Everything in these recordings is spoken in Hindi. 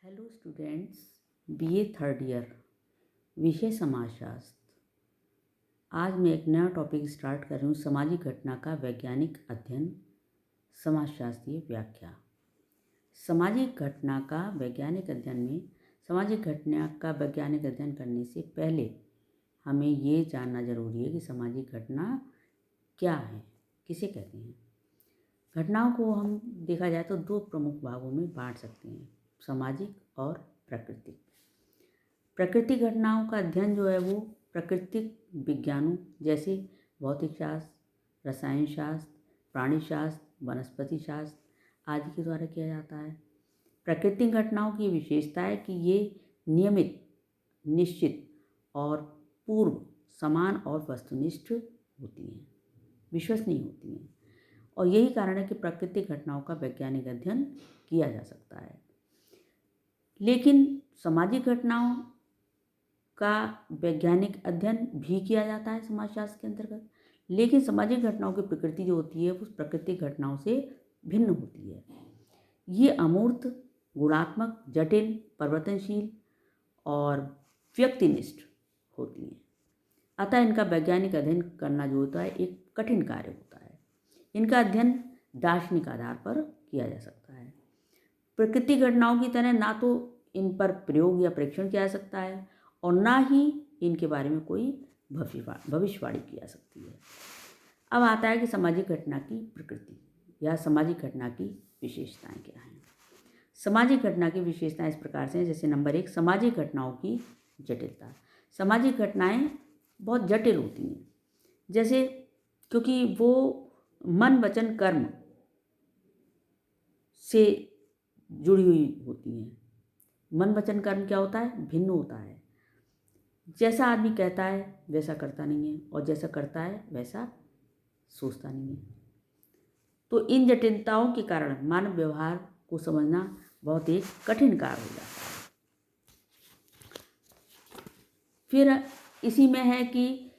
Hello students, BA third year, विषय समाजशास्त्र। आज मैं एक नया टॉपिक स्टार्ट कर रही हूँ, सामाजिक घटना का वैज्ञानिक अध्ययन, समाजशास्त्रीय व्याख्या। सामाजिक घटना का वैज्ञानिक अध्ययन में सामाजिक घटना का वैज्ञानिक अध्ययन करने से पहले हमें ये जानना जरूरी है कि सामाजिक घटना क्या है, किसे कहते हैं। घटनाओं को हम देखा जाए तो दो प्रमुख भागों में बांट सकते हैं, सामाजिक और प्राकृतिक। प्राकृतिक घटनाओं का अध्ययन जो है वो प्राकृतिक विज्ञानों जैसे भौतिक शास्त्र, रसायन शास्त्र, प्राणी शास्त्र, वनस्पति शास्त्र आदि के द्वारा किया जाता है। प्राकृतिक घटनाओं की विशेषता है कि ये नियमित, निश्चित और पूर्व समान और वस्तुनिष्ठ होती हैं, विश्वसनीय होती हैं, और यही कारण है कि प्राकृतिक घटनाओं का वैज्ञानिक अध्ययन किया जा सकता है। लेकिन सामाजिक घटनाओं का वैज्ञानिक अध्ययन भी किया जाता है समाजशास्त्र के अंतर्गत, लेकिन सामाजिक घटनाओं की प्रकृति जो होती है वो प्राकृतिक घटनाओं से भिन्न होती है। ये अमूर्त, गुणात्मक, जटिल, परिवर्तनशील और व्यक्तिनिष्ठ होती हैं। अतः इनका वैज्ञानिक अध्ययन करना जो होता है एक कठिन कार्य होता है। इनका अध्ययन दार्शनिक आधार पर किया जा सकता है। प्राकृतिक घटनाओं की तरह ना तो इन पर प्रयोग या परीक्षण किया जा सकता है और ना ही इनके बारे में कोई भविष्यवाणी की जा सकती है। अब आता है कि सामाजिक घटना की प्रकृति या सामाजिक घटना की विशेषताएं क्या हैं। सामाजिक घटना की विशेषताएं इस प्रकार से हैं, जैसे नंबर 1, सामाजिक घटनाओं की जटिलता। सामाजिक घटनाएं बहुत जटिल होती हैं, जैसे क्योंकि वो मन, वचन, कर्म से जुड़ी हुई होती हैं। मन, वचन, कर्म क्या होता है? भिन्न होता है। जैसा आदमी कहता है वैसा करता नहीं है, और जैसा करता है वैसा सोचता नहीं है। तो इन जटिलताओं के कारण मानव व्यवहार को समझना बहुत एक कठिन कार्य हो जाता है। फिर इसी में है कि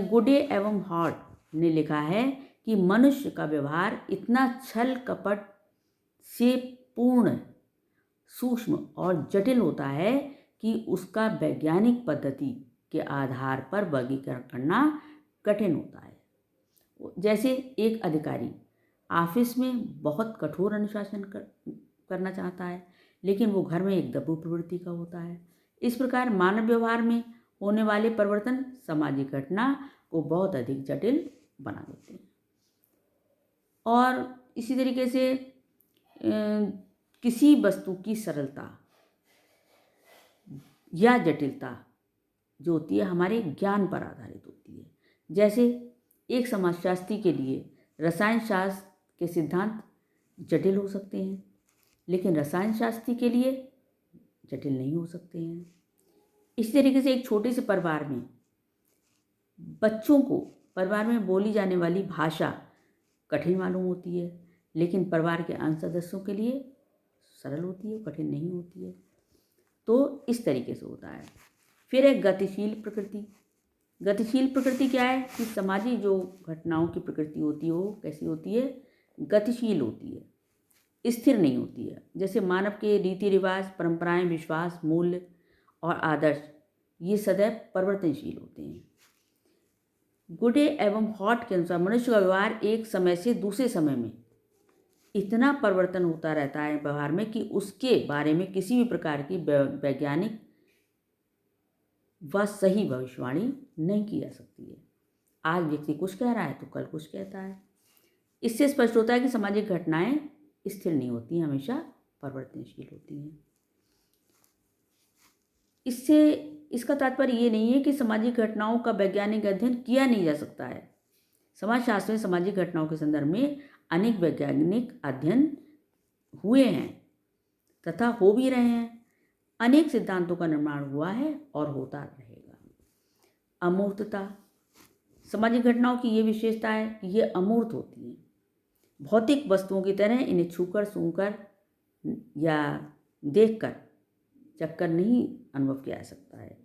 गुडे एवं हॉट ने लिखा है कि मनुष्य का व्यवहार इतना छल कपट से पूर्ण, सूक्ष्म और जटिल होता है कि उसका वैज्ञानिक पद्धति के आधार पर वर्गीकरण करना कठिन होता है। जैसे एक अधिकारी ऑफिस में बहुत कठोर अनुशासन करना चाहता है, लेकिन वो घर में एक दब्बू प्रवृत्ति का होता है। इस प्रकार मानव व्यवहार में होने वाले परिवर्तन सामाजिक घटना को बहुत अधिक जटिल बना देते हैं। और इसी तरीके से किसी वस्तु की सरलता या जटिलता जो होती है हमारे ज्ञान पर आधारित होती है। जैसे एक समाजशास्त्री के लिए रसायन शास्त्र के सिद्धांत जटिल हो सकते हैं, लेकिन रसायन शास्त्री के लिए जटिल नहीं हो सकते हैं। इसी तरीके से एक छोटे से परिवार में बच्चों को परिवार में बोली जाने वाली भाषा कठिन मालूम होती है, लेकिन परिवार के अन्य सदस्यों के लिए सरल होती है, कठिन नहीं होती है। तो इस तरीके से होता है। फिर एक गतिशील प्रकृति। गतिशील प्रकृति क्या है कि सामाजिक जो घटनाओं की प्रकृति होती है वो कैसी होती है? गतिशील होती है, स्थिर नहीं होती है। जैसे मानव के रीति रिवाज, परंपराएं, विश्वास, मूल्य और आदर्श ये सदैव परिवर्तनशील होते हैं। गुडे एवं हॉट के अनुसार मनुष्य का व्यवहार एक समय से दूसरे समय में इतना परिवर्तन होता रहता है व्यवहार में कि उसके बारे में किसी भी प्रकार की वैज्ञानिक व सही भविष्यवाणी नहीं की जा सकती है। आज व्यक्ति कुछ कह रहा है तो कल कुछ कहता है। इससे स्पष्ट होता है कि सामाजिक घटनाएं स्थिर नहीं होती, हमेशा परिवर्तनशील होती हैं। इससे इसका तात्पर्य ये नहीं है कि सामाजिक घटनाओं का वैज्ञानिक अध्ययन किया नहीं जा सकता है। समाजशास्त्र में सामाजिक घटनाओं के संदर्भ में अनेक वैज्ञानिक अध्ययन हुए हैं तथा हो भी रहे हैं। अनेक सिद्धांतों का निर्माण हुआ है और होता रहेगा। अमूर्तता। सामाजिक घटनाओं की ये विशेषता है कि ये अमूर्त होती हैं। भौतिक वस्तुओं की तरह इन्हें छूकर, सूंघकर या देखकर चखकर नहीं अनुभव किया जा सकता है।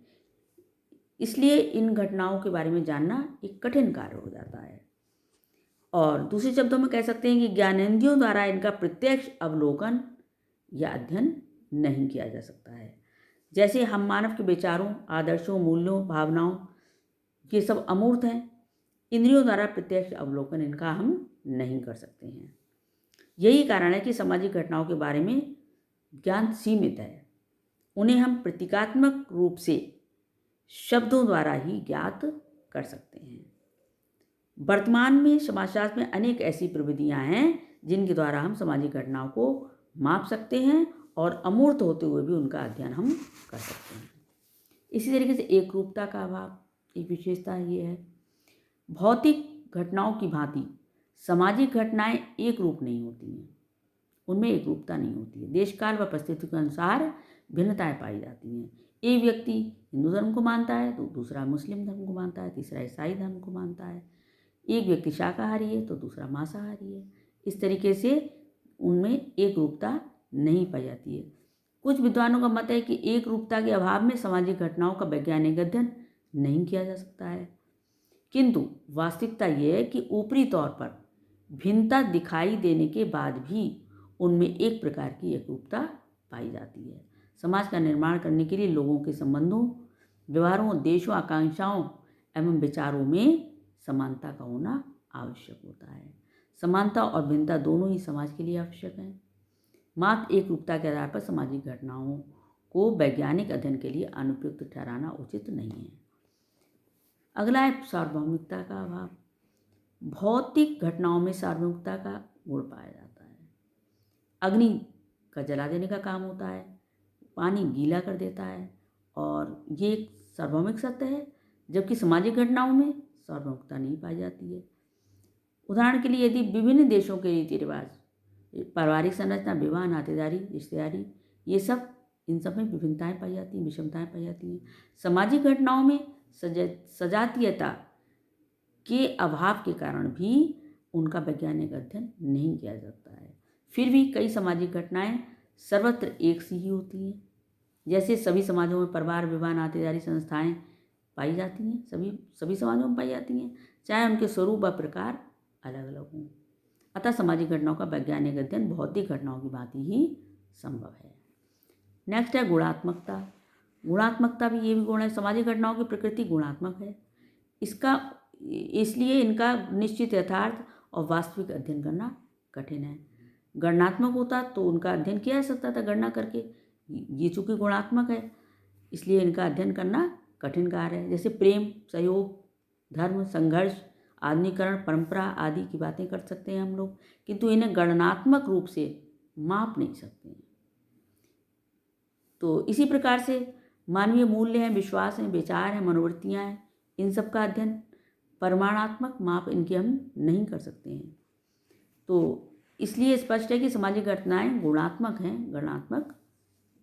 इसलिए इन घटनाओं के बारे में जानना एक कठिन कार्य हो जाता है। और दूसरे शब्दों में कह सकते हैं कि ज्ञानेंद्रियों द्वारा इनका प्रत्यक्ष अवलोकन या अध्ययन नहीं किया जा सकता है। जैसे हम मानव के विचारों, आदर्शों, मूल्यों, भावनाओं ये सब अमूर्त हैं, इंद्रियों द्वारा प्रत्यक्ष अवलोकन इनका हम नहीं कर सकते हैं। यही कारण है कि सामाजिक घटनाओं के बारे में ज्ञान सीमित है। उन्हें हम प्रतीकात्मक रूप से शब्दों द्वारा ही ज्ञात कर सकते हैं। वर्तमान में समाजशास्त्र में अनेक ऐसी प्रविधियां हैं जिनके द्वारा हम सामाजिक घटनाओं को माप सकते हैं और अमूर्त होते हुए भी उनका अध्ययन हम कर सकते हैं। इसी तरीके से एकरूपता का अभाव, एक विशेषता ये है। भौतिक घटनाओं की भांति सामाजिक घटनाएं एक रूप नहीं होती हैं, उनमें एक रूपता नहीं होती है। देश काल व परिस्थिति के अनुसार भिन्नताएं पाई जाती हैं। एक व्यक्ति हिंदू धर्म को मानता है तो दूसरा मुस्लिम धर्म को मानता है, तीसरा ईसाई धर्म को मानता है। एक व्यक्ति शाकाहारी है तो दूसरा मांसाहारी है। इस तरीके से उनमें एक रूपता नहीं पाई जाती है। कुछ विद्वानों का मत है कि एक रूपता के अभाव में सामाजिक घटनाओं का वैज्ञानिक अध्ययन नहीं किया जा सकता है, किंतु वास्तविकता यह है कि ऊपरी तौर पर भिन्नता दिखाई देने के बाद भी उनमें एक प्रकार की एकरूपता पाई जाती है। समाज का निर्माण करने के लिए लोगों के संबंधों, व्यवहारों, उद्देश्यों, आकांक्षाओं एवं विचारों में समानता का होना आवश्यक होता है। समानता और भिन्नता दोनों ही समाज के लिए आवश्यक हैं। मात्र एक रूपता के आधार पर सामाजिक घटनाओं को वैज्ञानिक अध्ययन के लिए अनुपयुक्त ठहराना उचित नहीं है। अगला है सार्वभौमिकता का अभाव। भौतिक घटनाओं में सार्वभौमिकता का गुण पाया जाता है। अग्नि का जला देने का काम होता है, पानी गीला कर देता है, और ये एक सार्वभौमिक सत्य है, जबकि सामाजिक घटनाओं में सार्वभौमिकता नहीं पाई जाती है। उदाहरण के लिए यदि विभिन्न देशों के रीति रिवाज, पारिवारिक संरचना, विवाह, नातेदारी, रिश्तेदारी, ये सब इन सब में विभिन्नताएं पाई जाती हैं, विषमताएं पाई जाती हैं। सामाजिक घटनाओं में सजातीयता के अभाव के कारण भी उनका वैज्ञानिक अध्ययन नहीं किया जाता है। फिर भी कई सामाजिक घटनाएं सर्वत्र एक सी ही होती हैं। जैसे सभी समाजों में परिवार, विवाह, नातेदारी संस्थाएं पाई जाती हैं, सभी समाजों में पाई जाती हैं, चाहे उनके स्वरूप व प्रकार अलग अलग हों। अतः सामाजिक घटनाओं का वैज्ञानिक अध्ययन भौतिक घटनाओं की भांति ही संभव है। नेक्स्ट है गुणात्मकता। गुणात्मकता भी ये भी गुण है। सामाजिक घटनाओं की प्रकृति गुणात्मक है, इसलिए इनका निश्चित यथार्थ और वास्तविक अध्ययन करना कठिन है। गणनात्मक होता तो उनका अध्ययन किया जा सकता था गणना करके, ये चूँकि गुणात्मक है इसलिए इनका अध्ययन करना कठिन कार्य है। जैसे प्रेम, सहयोग, धर्म, संघर्ष, आधुनिकरण, परंपरा आदि की बातें कर सकते हैं हम लोग, किंतु इन्हें गणनात्मक रूप से माप नहीं सकते हैं। तो इसी प्रकार से मानवीय मूल्य हैं, विश्वास हैं, विचार हैं, मनोवृत्तियाँ हैं, इन सब का अध्ययन परिमाणात्मक माप इनके हम नहीं कर सकते हैं। तो इसलिए स्पष्ट है कि सामाजिक घटनाएं गुणात्मक हैं, गणनात्मक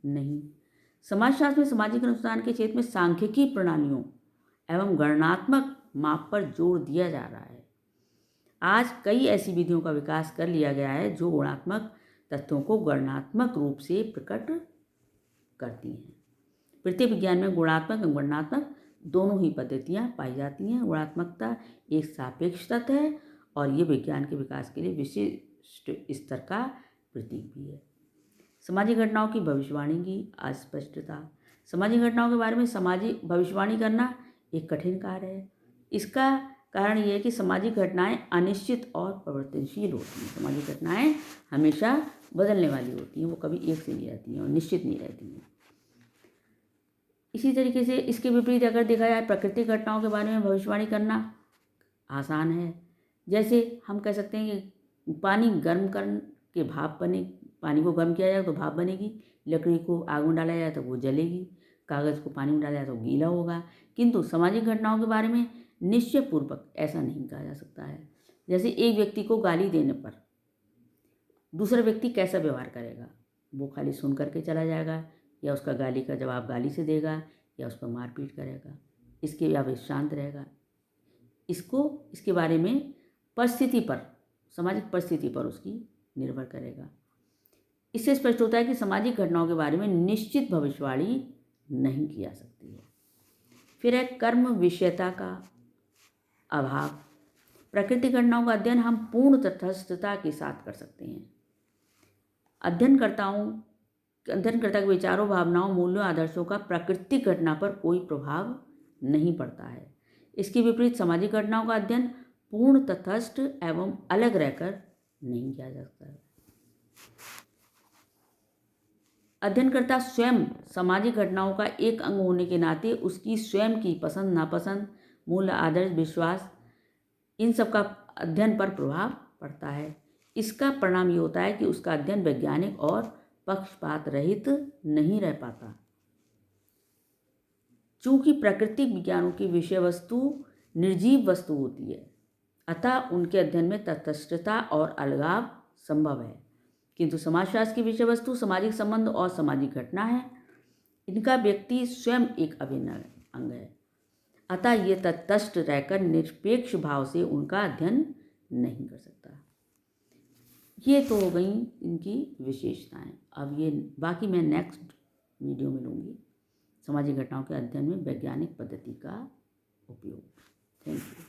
नहीं। समाजशास्त्र में सामाजिक अनुसंधान के क्षेत्र में सांख्यिकी प्रणालियों एवं गणनात्मक माप पर जोर दिया जा रहा है। आज कई ऐसी विधियों का विकास कर लिया गया है जो गुणात्मक तथ्यों को गणनात्मक रूप से प्रकट करती हैं। पृथ्वी विज्ञान में गुणात्मक एवं गणनात्मक दोनों ही पद्धतियाँ पाई जाती हैं। गुणात्मकता एक सापेक्ष तथ्य है और ये विज्ञान के विकास के लिए विशिष्ट स्तर का प्रतीक भी है। सामाजिक घटनाओं की भविष्यवाणी की अस्पष्टता। सामाजिक घटनाओं के बारे में सामाजिक भविष्यवाणी करना एक कठिन कार्य है। इसका कारण यह है कि सामाजिक घटनाएं अनिश्चित और परिवर्तनशील होती हैं। सामाजिक घटनाएं हमेशा बदलने वाली होती हैं, वो कभी एक से नहीं रहती हैं और निश्चित नहीं रहती हैं। इसी तरीके से इसके विपरीत अगर देखा जाए, प्राकृतिक घटनाओं के बारे में भविष्यवाणी करना आसान है। जैसे हम कह सकते हैं कि पानी गर्म करके भाप बने, पानी को गर्म किया जाए तो भाप बनेगी, लकड़ी को आग में डाला जाए तो वो जलेगी, कागज़ को पानी में डाला जाए तो गीला होगा। किंतु सामाजिक घटनाओं के बारे में निश्चयपूर्वक ऐसा नहीं कहा जा सकता है। जैसे एक व्यक्ति को गाली देने पर दूसरा व्यक्ति कैसा व्यवहार करेगा, वो खाली सुन करके चला जाएगा या उसका गाली का जवाब गाली से देगा या उस पर मारपीट करेगा, इसके या वे शांत रहेगा। इसके बारे में परिस्थिति पर, सामाजिक परिस्थिति पर उसकी निर्भर करेगा। इससे स्पष्ट होता है कि सामाजिक घटनाओं के बारे में निश्चित भविष्यवाणी नहीं की जा सकती है। फिर है कर्म विषयता का अभाव। प्राकृतिक घटनाओं का अध्ययन हम पूर्ण तटस्थता के साथ कर सकते हैं। अध्ययनकर्ताओं अध्ययनकर्ता के विचारों, भावनाओं, मूल्यों, आदर्शों का प्राकृतिक घटना पर कोई प्रभाव नहीं पड़ता है। इसके विपरीत सामाजिक घटनाओं का अध्ययन पूर्ण तटस्थ एवं अलग रहकर नहीं किया जा सकता है। अध्ययनकर्ता स्वयं सामाजिक घटनाओं का एक अंग होने के नाते उसकी स्वयं की पसंद, नापसंद, मूल्य, आदर्श, विश्वास, इन सब का अध्ययन पर प्रभाव पड़ता है। इसका परिणाम ये होता है कि उसका अध्ययन वैज्ञानिक और पक्षपात रहित नहीं रह पाता। चूंकि प्राकृतिक विज्ञानों की विषय वस्तु निर्जीव वस्तु होती है, अतः उनके अध्ययन में तटस्थता और अलगाव संभव है, किंतु समाजशास्त्र की विषय वस्तु सामाजिक संबंध और सामाजिक घटना है। इनका व्यक्ति स्वयं एक अभिन्न अंग है, अतः ये तटस्थ रहकर निरपेक्ष भाव से उनका अध्ययन नहीं कर सकता। ये तो हो गई इनकी विशेषताएं। अब ये बाकी मैं नेक्स्ट वीडियो में लूँगी, सामाजिक घटनाओं के अध्ययन में वैज्ञानिक पद्धति का उपयोग। Thank you.